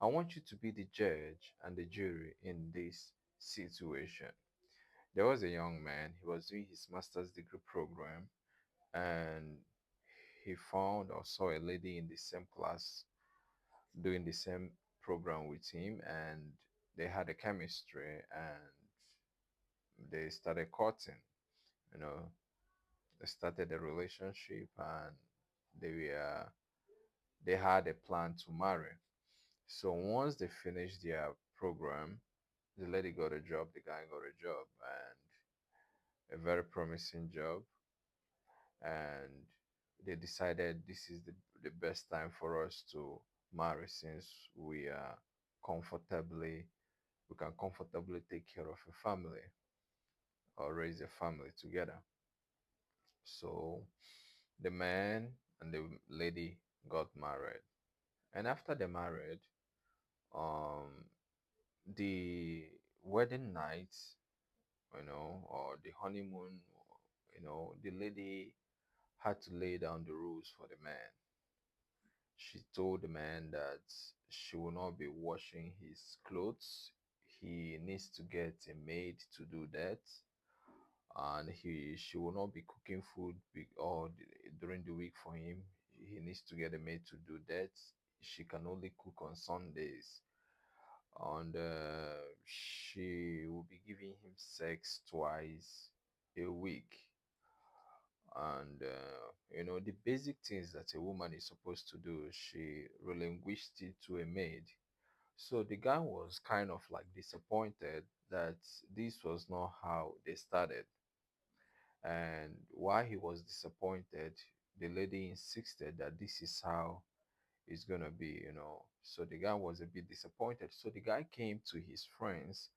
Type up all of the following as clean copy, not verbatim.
I want you to be the judge and the jury in this situation. There was a young man, he was doing his master's degree program, and he found or saw a lady in the same class doing the same program with him, and they had a chemistry and they started courting, you know, they started a relationship and they were they had a plan to marry. So once they finished their program, the lady got a job, the guy got a job, and a very promising job. And they decided this is the best time for us to marry since we are comfortably we can comfortably take care of a family or raise a family together. So the man and the lady got married. And after they married, um the wedding night, or the honeymoon, the lady had to lay down the rules for the man. She told the man that she will not be washing his clothes. He needs to get a maid to do that, and she will not be cooking food during the week for him. He needs to get a maid to do that. She can only cook on Sundays, and she will be giving him sex twice a week. And the basic things that a woman is supposed to do, she relinquished it to a maid. So the guy was kind of like disappointed that this was not how they started. And while he was disappointed, the lady insisted that this is how it's gonna be. So the guy was a bit disappointed. So the guy came to his friends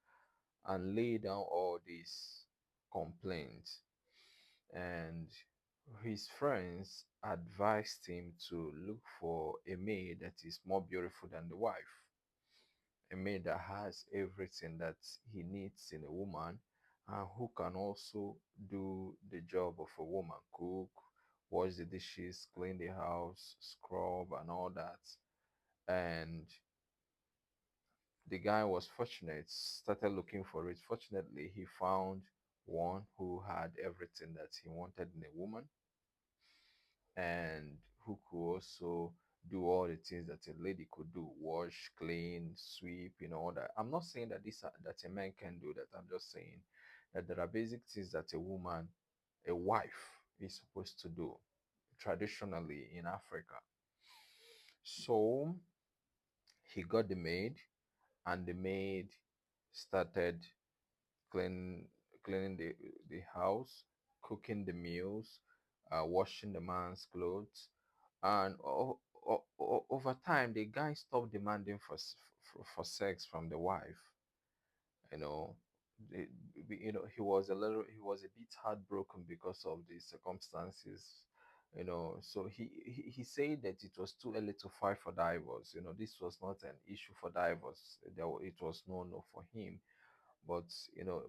and laid down all these complaints. And his friends advised him to look for a maid that is more beautiful than the wife, a maid that has everything that he needs in a woman, and who can also do the job of a woman: cook, wash the dishes, clean the house, scrub, and all that. And the guy was fortunate, started looking for it. Fortunately, he found one who had everything that he wanted in a woman, and who could also do all the things that a lady could do: wash, clean, sweep, all that. I'm not saying that that a man can do that. I'm just saying that there are basic things that a wife is supposed to do traditionally in Africa. So he got the maid, and the maid started clean, cleaning the house, cooking the meals, washing the man's clothes, and over time the guy stopped demanding for sex from the wife. You know, the, he was a bit heartbroken because of the circumstances. So he said that it was too early to file for divorce. This was not an issue for divorce. It was no for him, but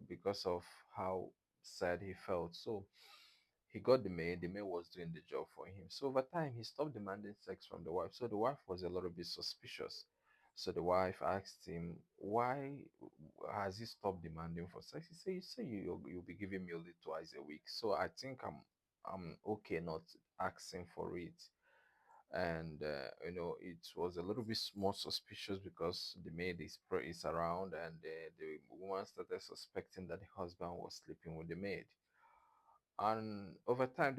because of how sad he felt, so he got the maid was doing the job for him. So over time he stopped demanding sex from the wife, so the wife was a little bit suspicious. So the wife asked him, why has he stopped demanding for sex? He said, you say you'll be giving me only twice a week, so I think I'm okay not asking for it. And it was a little bit more suspicious because the maid is around, and the woman started suspecting that the husband was sleeping with the maid. And over time,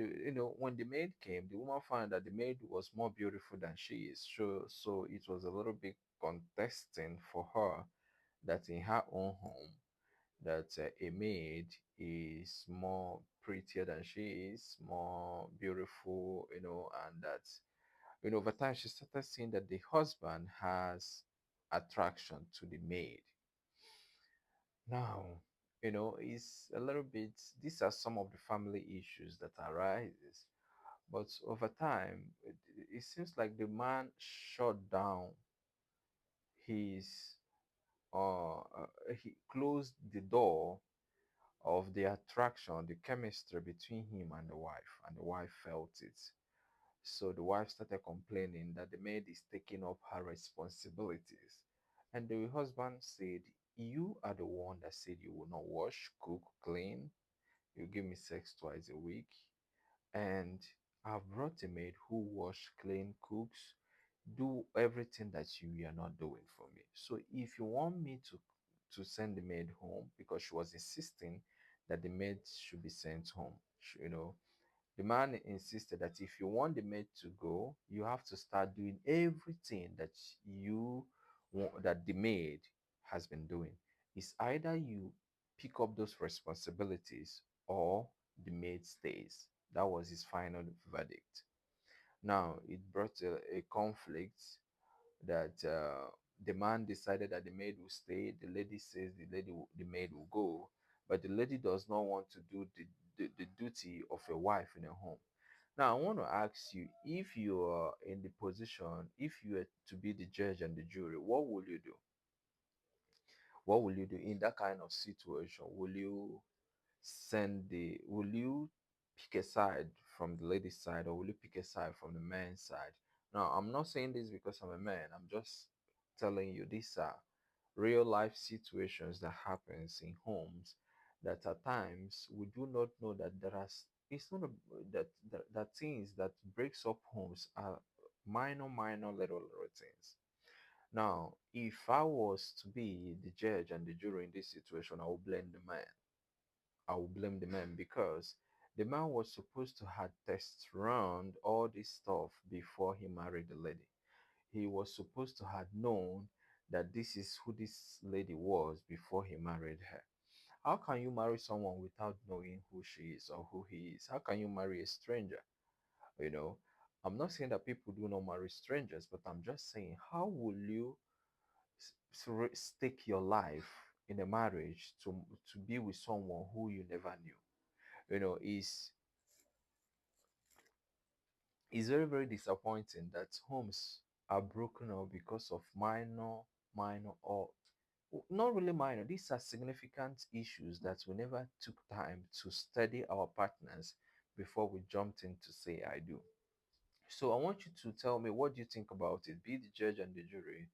when the maid came, the woman found that the maid was more beautiful than she is. So it was a little bit contesting for her that in her own home, that a maid is more prettier than she is, more beautiful, and that over time she started seeing that the husband has attraction to the maid. Now, it's a little bit, these are some of the family issues that arises. But over time, it seems like the man shut down his he closed the door of the attraction, the chemistry between him and the wife felt it. So the wife started complaining that the maid is taking up her responsibilities. And the husband said, "You are the one that said you will not wash, cook, clean. You give me sex twice a week. And I've brought a maid who wash, clean, cooks, do everything that you are not doing for me. So if you want me to send the maid home, because she was insisting that the maid should be sent home, the man insisted that if you want the maid to go, you have to start doing everything that you want, that the maid has been doing. It's either you pick up those responsibilities or the maid stays. That was his final verdict. Now, it brought a conflict that the man decided that the maid will stay. The lady says the maid will go, but the lady does not want to do the duty of a wife in a home. Now, I want to ask you, if you are in the position, if you are to be the judge and the jury, what will you do? What will you do in that kind of situation? Will you pick a side from the lady's side, or will you pick a side from the man's side? Now, I'm not saying this because I'm a man. I'm just telling you these are real life situations that happens in homes, that at times we do not know that there are it's not a, that things that breaks up homes are minor little things. Now, if I was to be the judge and the jury in this situation, I would blame the man. I will blame the man because the man was supposed to have test around all this stuff before he married the lady. He was supposed to have known that this is who this lady was before he married her. How can you marry someone without knowing who she is or who he is? How can you marry a stranger? You know, I'm not saying that people do not marry strangers, but I'm just saying, how will you stake your life in a marriage to be with someone who you never knew? It's very disappointing that homes are broken up because of minor, or not really minor. These are significant issues that we never took time to study our partners before we jumped in to say I do. So I want you to tell me, what do you think about it? Be the judge and the jury.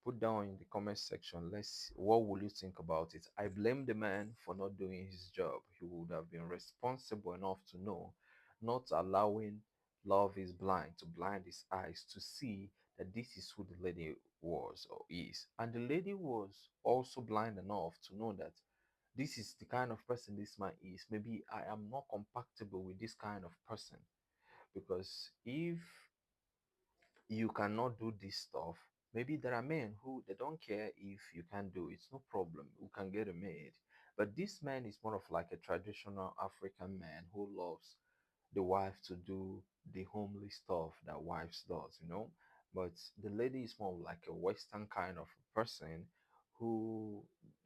Put down in the comment section. Let's What will you think about it? I blame the man for not doing his job. He would have been responsible enough to know, not allowing love is blind to blind his eyes to see that this is who the lady was or is. And the lady was also blind enough to know that this is the kind of person this man is. Maybe I am not compatible with this kind of person, because if you cannot do this stuff, maybe there are men who they don't care if you can do it. It's no problem. We can get a maid. But this man is more of like a traditional African man who loves the wife to do the homely stuff that wives does. But the lady is more like a Western kind of person who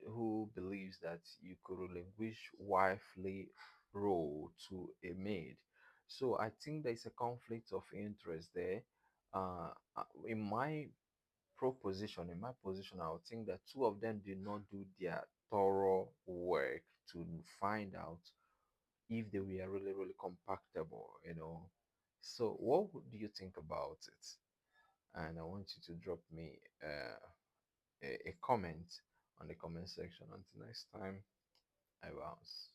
who believes that you could relinquish wifely role to a maid. So I think there's a conflict of interest there. In my in my position, I would think that two of them did not do their thorough work to find out if they were really compatible. So do you think about it? And I want you to drop me a comment on the comment section. Until next time, I bounce.